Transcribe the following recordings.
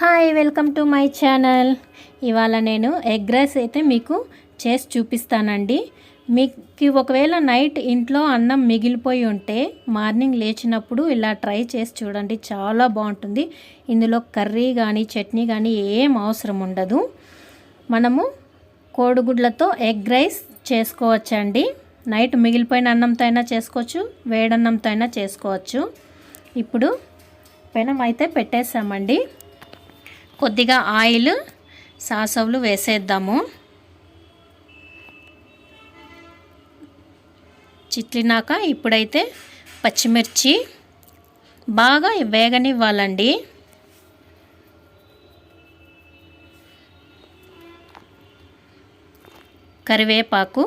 Hi, welcome to my channel. ఇవాళ నేను egg rice అయితే మీకు చేసి చూపిస్తానండి. మీకు ఒకవేళ నైట్ ఇంట్లో అన్నం మిగిలిపోయి ఉంటే మార్నింగ్ లేచినప్పుడు ఇలా ట్రై చేసి చూడండి, చాలా బాగుంటుంది. ఇందులో కర్రీ కానీ చట్నీ కానీ ఏం అవసరం ఉండదు. మనము కోడిగుడ్లతో ఎగ్ రైస్ చేసుకోవచ్చండి. నైట్ మిగిలిపోయిన అన్నంతో అయినా చేసుకోవచ్చు, వేడన్నంతో అయినా చేసుకోవచ్చు. ఇప్పుడు పెనం అయితే పెట్టేసామండి. కొద్దిగా ఆయిల్, సాసవులు వేసేద్దాము. చిట్లినాక ఇప్పుడైతే పచ్చిమిర్చి బాగా వేగనివ్వాలండి. కరివేపాకు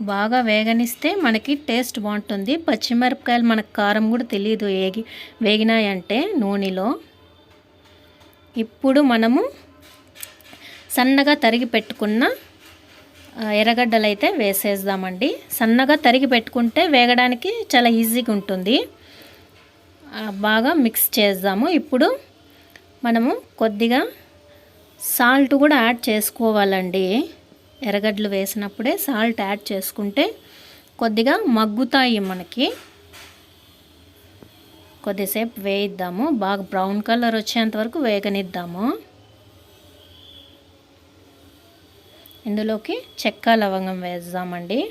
బాగా వేగనిస్తే మనకి టేస్ట్ బాగుంటుంది. పచ్చిమిరపకాయలు మనకు కారం కూడా తెలియదు వేగినాయంటే నూనెలో. ఇప్పుడు మనము సన్నగా తరిగి పెట్టుకున్న ఎర్రగడ్డలు అయితే వేసేద్దామండి. సన్నగా తరిగి పెట్టుకుంటే వేగడానికి చాలా ఈజీగా ఉంటుంది. బాగా మిక్స్ చేద్దాము. ఇప్పుడు మనము కొద్దిగా సాల్ట్ కూడా యాడ్ చేసుకోవాలండి. ఎర్రగడ్డలు వేసినప్పుడే సాల్ట్ యాడ్ చేసుకుంటే కొద్దిగా మగ్గుతాయి మనకి. కొద్దిసేపు వేయిద్దాము. బాగా బ్రౌన్ కలర్ వచ్చేంత వరకు వేగనిద్దాము. ఇందులోకి చెక్క లవంగం వేద్దామండి.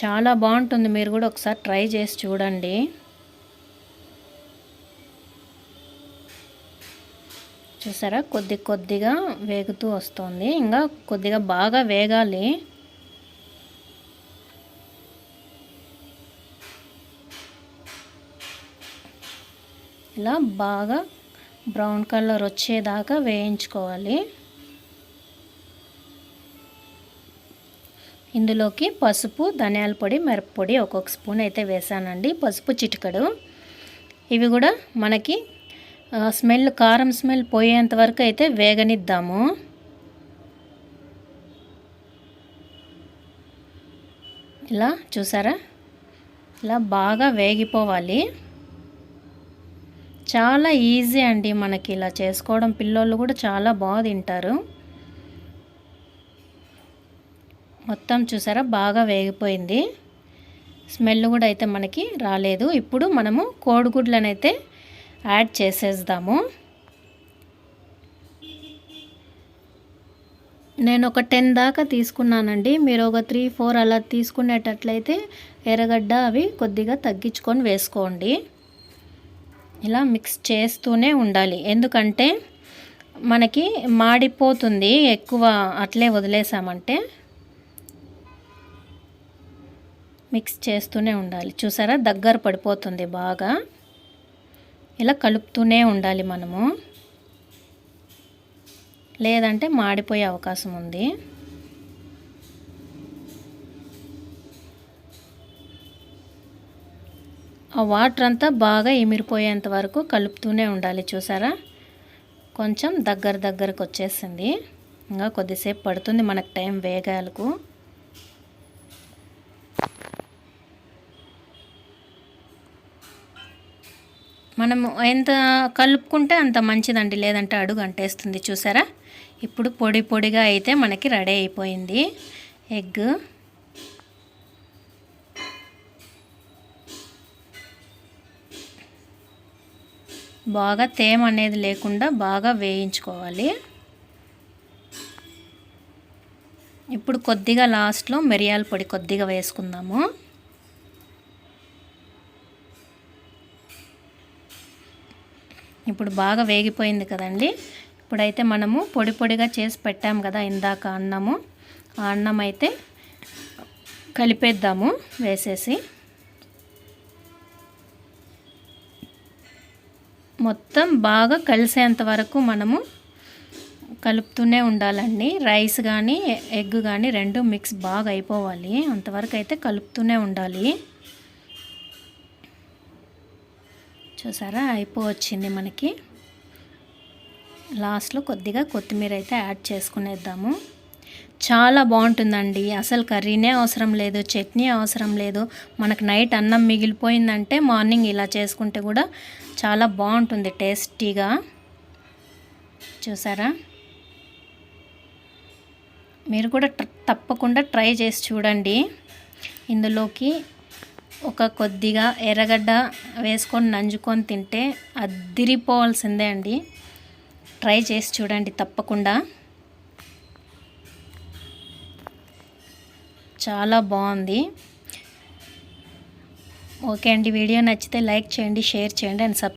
చాలా బాగుంటుంది, మీరు కూడా ఒకసారి ట్రై చేసి చూడండి. చూసారా, కొద్దిగా వేగుతూ వస్తుంది. ఇంకా కొద్దిగా బాగా వేగాలి. ఇలా బాగా బ్రౌన్ కలర్ వచ్చేదాకా వేయించుకోవాలి. ఇందులోకి పసుపు, ధనియాల పొడి, మిరప్పొడి ఒక్కొక్క స్పూన్ అయితే వేసానండి. పసుపు చిటికెడు. ఇవి కూడా మనకి కారం స్మెల్ పోయేంత వరకు అయితే వేగనిద్దాము. ఇలా చూసారా, ఇలా బాగా వేగిపోవాలి. చాలా ఈజీ అండి మనకి ఇలా చేసుకోవడం. పిల్లోళ్ళు కూడా చాలా బాగా తింటారు. మొత్తం చూసారా, బాగా వేగిపోయింది. స్మెల్ కూడా అయితే మనకి రాలేదు. ఇప్పుడు మనము కోడిగుడ్లను అయితే యాడ్ చేసేద్దాము. నేను ఒక 10 దాకా తీసుకున్నానండి. మీరు ఒక 3-4 అలా తీసుకునేటట్లయితే ఎర్రగడ్డ అవి కొద్దిగా తగ్గించుకొని వేసుకోండి. ఇలా మిక్స్ చేస్తూనే ఉండాలి, ఎందుకంటే మనకి మాడిపోతుంది ఎక్కువ అట్లే వదిలేసామంటే. మిక్స్ చేస్తూనే ఉండాలి. చూసారా, దగ్గర పడిపోతుంది బాగా. ఇలా కలుపుతూనే ఉండాలి మనము, లేదంటే మాడిపోయే అవకాశం ఉంది. ఆ వాటర్ అంతా బాగా ఇమిరిపోయేంత వరకు కలుపుతూనే ఉండాలి. చూసారా, కొంచెం దగ్గరకు వచ్చేసింది. ఇంకా కొద్దిసేపు పడుతుంది మనకు టైం వేగాలకు. మనము ఎంత కలుపుకుంటే అంత మంచిదండి, లేదంటే అడుగు అంటేస్తుంది. చూసారా, ఇప్పుడు పొడిగా అయితే మనకి రెడీ అయిపోయింది ఎగ్. బాగా తేమ అనేది లేకుండా బాగా వేయించుకోవాలి. ఇప్పుడు కొద్దిగా లాస్ట్లో మిరియాల పొడి కొద్దిగా వేసుకుందాము. ఇప్పుడు బాగా వేగిపోయింది కదండి. ఇప్పుడైతే మనము పొడిగా చేసి పెట్టాము కదా ఇందాక అన్నము, ఆ అన్నం అయితే కలిపేద్దాము వేసేసి. మొత్తం బాగా కలిసేంత వరకు మనము కలుపుతూనే ఉండాలండి. రైస్ కానీ ఎగ్ కానీ రెండు మిక్స్ బాగా అయిపోవాలి, అంతవరకు అయితే కలుపుతూనే ఉండాలి. చూసారా, అయిపోవచ్చింది మనకి. లాస్ట్లో కొద్దిగా కొత్తిమీర అయితే యాడ్ చేసుకునేద్దాము. చాలా బాగుంటుందండి. అసలు కర్రీనే అవసరం లేదు, చట్నీ అవసరం లేదు. మనకు నైట్ అన్నం మిగిలిపోయిందంటే మార్నింగ్ ఇలా చేసుకుంటే కూడా చాలా బాగుంటుంది టేస్టీగా. చూసారా? మీరు కూడా తప్పకుండా ట్రై చేసి చూడండి. ఇందులోకి ఒక కొద్దిగా ఎర్రగడ్డ వేసుకొని నంజుకొని తింటే అద్దిరిపోవాల్సిందే అండి. ట్రై చేసి చూడండి తప్పకుండా. చాలా బాగుంది. ఓకే అండి, వీడియో నచ్చితే లైక్ చేయండి, షేర్ చేయండి అండ్